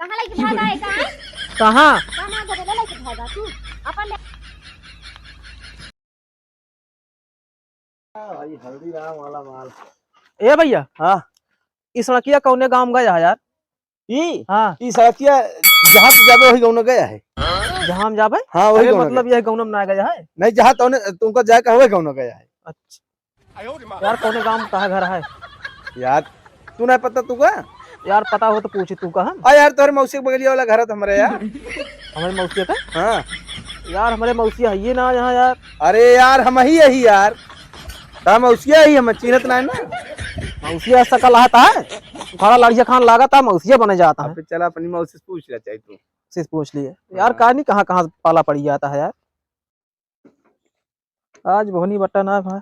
कहाँ लेके भागा है कहाँ कहाँ? कहाँ जगह लेके भागा तू अपन भाई हल्दीराम वाला माल। ए भैया, हाँ इस सड़किया कौने गांव गया है यार? ई हाँ, ई सड़किया जहाँ पे जाबे वही गाँव गया है। जहाँ हम जाबे? हाँ वही अरे गाँव मतलब यह गाँव में ना गया है? नहीं, जहाँ तुमको जाके वही गाँव गया है। अच्छा यार, कौने गांव में कहाँ घर है यार तू नहीं पता तुका? यार? पता हो तो पूछी तू कहाँ? आ यार तोहरे मौसी के बगलिया वाला घर है हमारे यार। हमारे मौसी का? हाँ यार हमारे मौसी है ये ना यहाँ यार। अरे यार हम ही यही यार, हम मौसिया ही हम चिन्हत नहीं ना। मौसिया सकल आता है, खड़ा लड़िया खान लागा था, मौसिया बने जाता है। अब चला अपनी मौसी से पूछ ले चाहिए तू। से पूछ लिए यार, कहा नहीं कहाँ कहाँ पाला पड़ी जाता है यार। आज भोनी बट्टा ना भाई।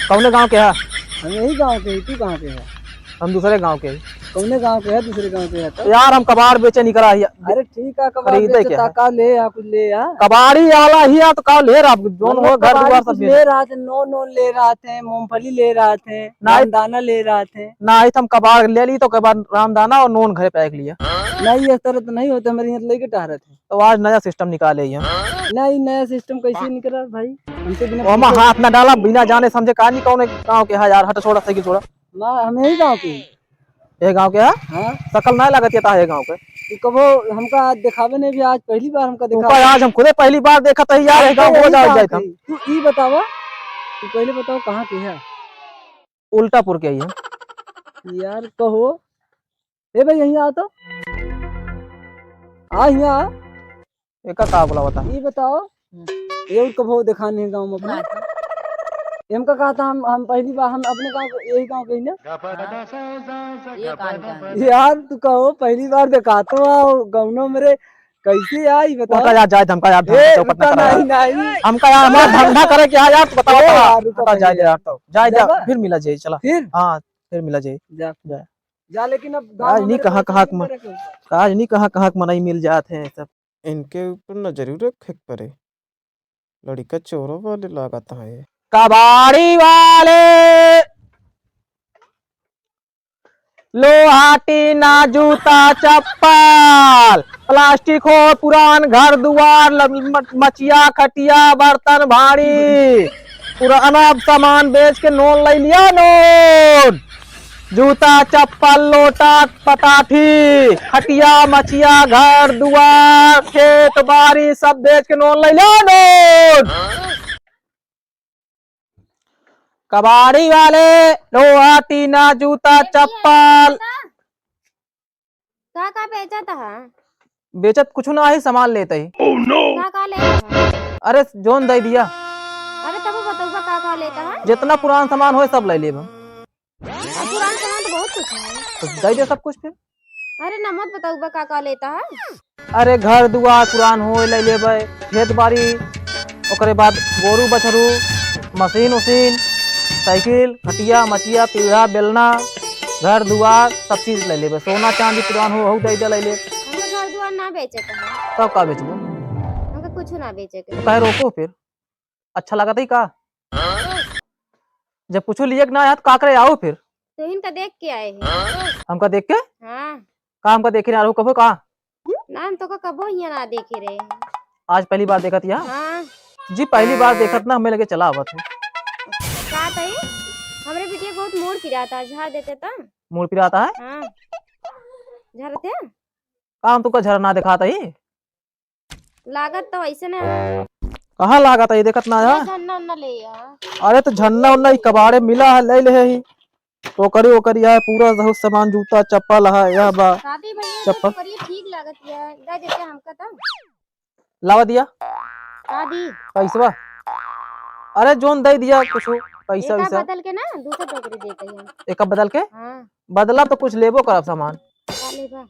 कौने गांव के है? हम यही गांव के। तू कहाँ के है? हम दूसरे गांव के। कौने गांव के है? दूसरे गांव के है तो? यार हम कबाड़ बेचे निकला ही। अरे ठीक है, कबाड़ खरीदे बेचो क्या है? ताका ले आ, कुछ ले आ। कबाड़ी वाला ही है तो का ले रहा जोन हो घर द्वार सब ले रहा थे, नोन ले रहा थे, मूंगफली ले रहा थे, दाना ले रहा थे। ना ही हम कबाड़ ले ली तो कबाड़ रामदाना और नून घर पे लिया। नहीं इस तरह तो नहीं होता, मेरे यहाँ लेके टह रहे थे। तो आज नया सिस्टम निकाले ही हम। नहीं नया सिस्टम कैसे निकला भाई? हमसे बिना ओमा हाथ ना डाला बिना जाने समझे, कहा नहीं कौन गाँव के है यार। हट छोड़ा साइकिल छोड़ा। हम यही गाँव के। ये गाँव के है? हाँ सकल ना लगत था ये गाँव के। तू कबो हमका आज दिखावे नहीं भी, आज पहली बार हमका तुमका दिखा। आज हम खुदे पहली बार देखा था यार, ये गाँव हो जाए था। तू ई बतावा, तू पहले बताओ कहाँ के है? उल्टापुर के ही है यार कहो। ए भाई यहीं आ तो आ, यहाँ आ। एक का बोला बता। ये बताओ, ये कबो दिखाने है गाँव में अपना? इनका कहा था हम पहली बार हम अपने गाँव यही गाँव के ही ना। यार तू कहो पहली बार देखा तो आओ गाँव मेरे कैसे आई बताओ। यार जाए हमका यार, नहीं नहीं हमका यार हमारा धंधा करे क्या यार, तू बताओ यार, जाए यार। तो जाए जा फिर मिला जाए, चला फिर हाँ फिर मिला जाए। जा लेकिन अब आज नहीं कहाँ कहाँ आज नहीं कहाँ कहाँ मनाई मिल जाते हैं सब। इनके ऊपर नजर रखे पड़े, लड़का चोरों वाले लागत है। कबाड़ी वाले लोहा टीना जूता चप्पल प्लास्टिक हो पुरान घर दुआर मचिया खटिया बर्तन भारी पुराना सामान बेच के नोन ले लिया। नोन जूता चप्पल लोटा पताठी खटिया मचिया घर दुआर खेत बाड़ी सब बेच के नोन ले लिया। नोन कबाड़ी वाले लोहा टीना जूता चप्पल। का बेचा था? बेचत कुछ ना ही, सामान लेते ही। का लेता है? अरे जोन दे दिया, अरे तब बताऊंगा का लेता है? जितना पुराना सामान हो सब ले ले। पुराना सामान तो बहुत कुछ है, तो दे दे सब कुछ फिर। अरे ना मत बताऊंगा का लेता है? अरे घर दुआर पुरान हो ले लेबे, खेत बाड़ी, ओकरे बाद गोरू बछरू, मशीन उशीन, साइकिल खटिया मचिया पीढ़ा बेलना घर दुआर सब चीज ले लेबे। सोना चांदी पुरान हो दे दे ले ले। हमका घर दुआर ना बेचे का, तब का बेचबो? हमका कुछ ना बेचे के। कहे रोको फिर, अच्छा लगा था का? जब कुछ लिए ना याद का करे आओ फिर। तो इनका देख के आए हैं। हमका देख के हाँ का हमका देखे ना कबो का? ना हम तो का कबो यहाँ ना देखे रहे हैं। आज पहली बार देखत या? हाँ जी पहली बार देखत ना, हमें लगे चला आवत है। का था ये? हमरे बिटिया बहुत मोड़ फिरा था, झाड़ देते था। मूड पिराता है हाँ झरते का? हम तुमका झरना दिखाता ही। लागत तो ऐसे ना कहाँ लागत है देखत ना है? झन्ना उन्ना ले आ। अरे तो झन्ना उन्ना ही कबाड़े मिला है, ले ले ही टोकरी ओकरी है पूरा बहुत सामान जूता चप्पल है यह बा शादी भैया चप्पल। तो करिए ठीक लागत है, दे देते हमका तो। लावा दिया शादी पैसा? अरे जोन दे दिया कुछ पैसा एका वैसा। बदल के ना दूसरा टोकरी देते हैं। एक बदल के हाँ बदला तो कुछ लेबो करब सामान। का लेबा?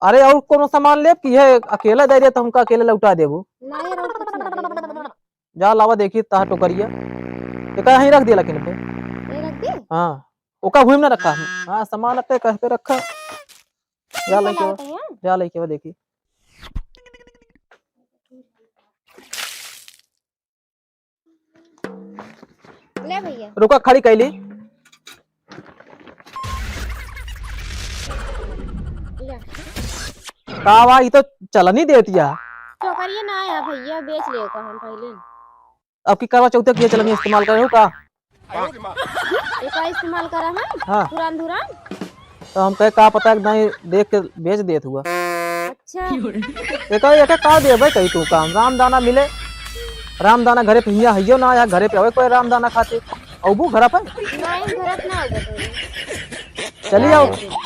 अरे और कोनो सामान लेब की है? अकेला दे रहे तो हमका अकेले लौटा देबू। ना यार और कुछ ना लेबा हम। जा लावा देखी ता टोकरिया एक यहीं रख दिया लेकिन पे। ये रख दे। हाँ ओका भूमि ना रखा। हाँ सामान अपने कह पे रखा। जा लेके लागत है यहाँ। जा लेके देखी। ले भैया रुका खड़ी कैली। ले का बा ये तो चलनी देतिया। तो करिए ना आया भैया बेच ले का हम पहले अब की करवा चौथे की चलनी इस्तेमाल करे हो का? एक का इस्तेमाल करा है हाँ पुरान धुरान। तो हम कहे का पता नहीं देख के बेच देत हुआ। अच्छा एक का दे भाई कही तू काम रामदाना मिले। रामदाना घरे पे हिया हइयो ना या घरे पे आवे कोई रामदाना खाते औबू घर पे नहीं घरत ना होगा तो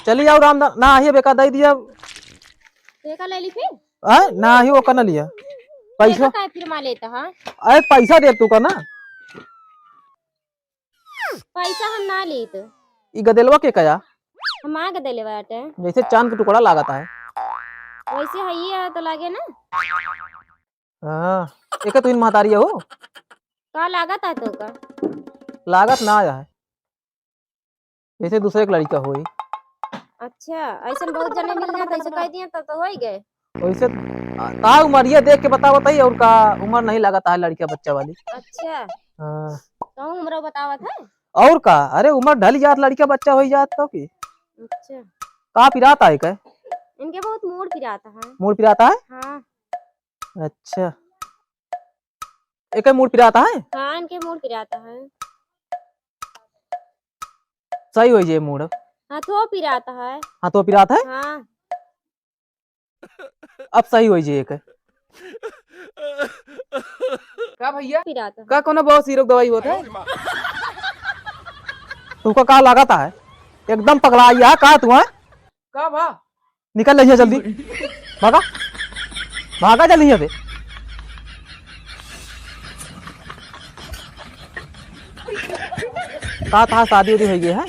चली आओ रामदाना ना ही बेका दे दिया। देखा ले ली फिर ना ही वो करना लिया पैसा। का फिर मा लेता हां अरे पैसा दे तू का ना पैसा हम ना ली तो ई गदेलवा के कया हम आ के देले बाटे जैसे चांद का टुकड़ा लागता है। वैसे है तो लागे ना हाँ एक तो इन महतारी हो का लागत है तो का लागत ना आया है जैसे दूसरे के लड़का होई। अच्छा ऐसा बहुत जने मिल जाता ऐसे कह दिया तो हो ही गए। वैसे का उम्र ये देख के बता बताइए और का उम्र नहीं लगाता है लड़का बच्चा वाली। अच्छा हाँ तो उम्र बतावत है। और का अरे उम्र ढल जात लड़का बच्चा हो जात तो की अच्छा का पिराता है क्या? इनके बहुत मूड फिराता है। मूड पिराता है। हाँ अच्छा एक मूड पिराता है। हाँ इनके मूड फिराता है। सही हो जे मूड। हाँ तो फिराता है। हाँ तो पिराता है। हाँ अब सही हो जे एक का भैया फिराता है। का कोनो बहुत सीरोग दवाई होता है तुमको का लगाता है एकदम पगला का तू है का भा निकल रही है जल्दी भागा भागा जल्दी है का था शादी उदी हो गई है।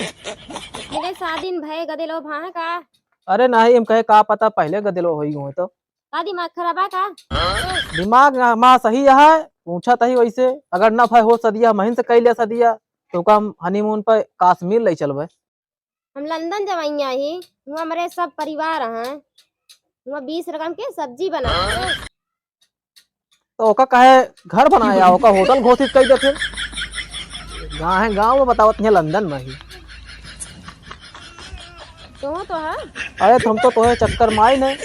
मेरे शादी में भय गदे लो भा का अरे नहीं हम कहे का पता पहले गदिलो हो गई तो का दिमाग खराब है का। दिमाग माँ सही है पूछा तही वैसे अगर न भाई हो सदिया महीन से कैले सदिया तो का हम हनीमून पर कश्मीर ले चलबे। हम लंदन जवाइया ही वहाँ हमारे सब परिवार हैं वहाँ 20 रकम के सब्जी बना तो ओका कहे घर बनाया ओका होटल घोषित कर देते गाँव है गाँव में बतावत है लंदन में ही। तो है अरे तुम तो तोहे चक्कर माई ने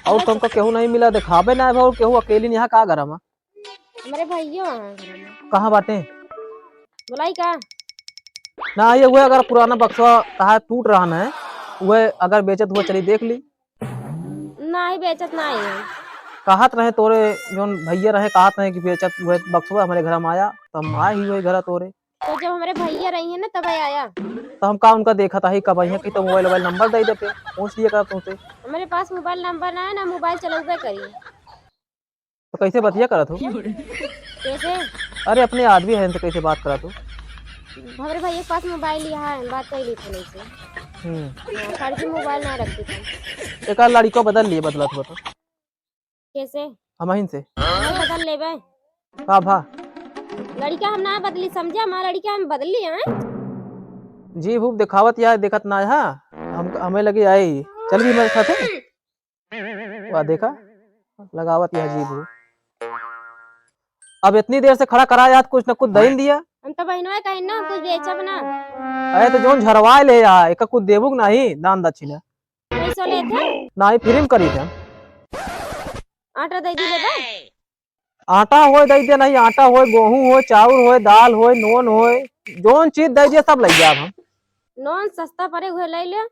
और तुमको केहू नहीं मिला दिखावे ना भाई केहू अकेली यहाँ का घर में हमारे भैया हैं घर में। कहाँ बाटे बोलाई का ना ये हुए अगर पुराना बक्सा कहा टूट रहा है वह अगर बेचत हुआ चली देख ली ना ही बेचत ना ही है। कहत रहे तोरे जो भैया रहे कहत रहे कि बेचत हुए बक्सवा हमारे घर में आया तो हम आए ही हुए घर तोरे तो जब हमारे भैया रही है ना तब आया। तो हम का उनका देखा था ही कब आई कि तो मोबाइल नंबर दे देते पूछ लिए कर तुमसे हमारे पास मोबाइल नंबर ना है ना मोबाइल चलावे करिए तो कैसे बतिया करत हो। कैसे अरे अपने आदमी है इनसे कैसे बात करत हो। हमारे भैया के पास मोबाइल लिया है बात कर ली थी से खर्ची मोबाइल ना रखती थी। एक लड़को बदल लिए बदलत हो तो कैसे हम से हम बदल लेबे का भा लड़का हम ना बदली समझे हमारा लड़का हम बदल लिए हैं। जी भूप दिखावत या देखत ना है हम हमें लगे आई चल भी मेरे साथ वाह देखा लगावत यह जी भूप अब इतनी देर से खड़ा करा याद कुछ न कुछ दही दिया। हम तो बहनों कहीं ना कुछ बेचब ना अरे तो जोन झरवाए ले आ एक कुछ देबुक नहीं दान दक्षिणा पैसा लेते नहीं फिर करी थे आटा दे दी लेबे आटा हो दे दिया नहीं आटा हो गेहूं हो चाउर हो दाल हो नून हो जोन चीज दे दिया सब ले जाब हम। नॉन सस्ता पड़े हुए ले ले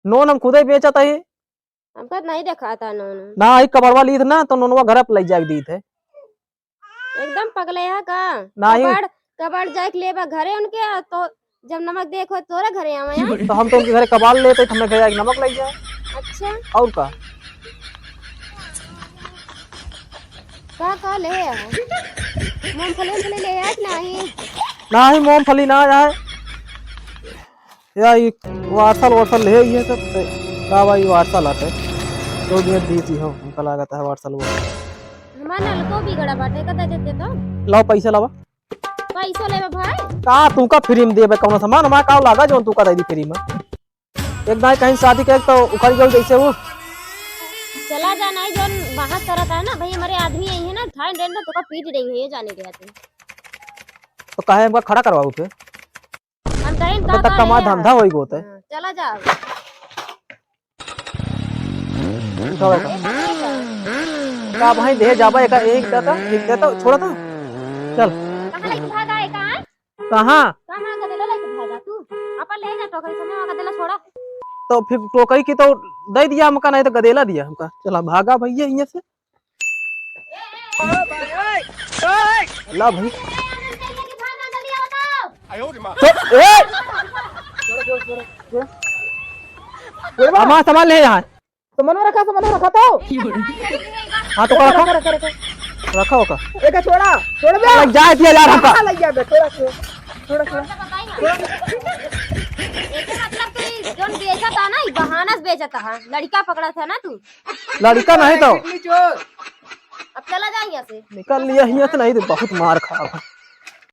नून हम खुद ही बेचत है हमको नहीं देखा था नॉन ना ही कबड़वा ली ना तो नूनवा घर पे ले जाके दी थे एकदम पगले है का नहीं। कबाड़ जाके लेबा घरे उनके तो जब नमक देखो तोरे घरे आवे तो हम तो उनके घर कबाड़ लेते तो हमें घर नमक लग जाए अच्छा और का ले मूंगफली ले आया कि नहीं ना ही मूंगफली ना जाए या ये वार्सल ले ये सब का भाई वार्सल आते तो भी दी थी हो हमका लागत है वार्सल वो हमारा नलको बिगड़ा बाटे कदा देते तो लाओ पैसा लावा पैसा लेबे भाई का तू का फ्री में देबे कौन सामान हमारा का लागा जो तू का दे दी फ्री में एक दाई कहीं शादी के तो उखड़ गई जैसे वो चला जाना है जो बाहर करता है ना भाई हमारे आदमी यही है ना थाई डेंड तो का पीट रही है जाने गया तो काहे हमका खड़ा करवाऊ थे हम कहीं तो तक कमा धंधा होई गोते चला जाओ। का भाई दे जाबा एक देता छोड़ा था चल। कहाँ लेके भागा है कहाँ? कहाँ कहाँ गदेला लेके भागा तू? अपन ले जा टोकरी समय वहाँ गदेला छोड़ा। तो फिर टोकरी की तो दे दिया हमका, नहीं तो गदेला दिया हमका। चला भागा भैया यहाँ से। ला भाई हमारा सामान ले यहाँ। सामान रखा तो हाँ तो रखा होगा। एक छोड़ा लग जाए दिया यार हमका। लग गया थोड़ा मतलब तू जोन बेचा था ना, बहाना से बेचा था। लड़का पकड़ा था ना तू। लड़का नहीं तो अब चला जा यहाँ से। निकल लिया यहाँ से, नहीं तो बहुत मार खा।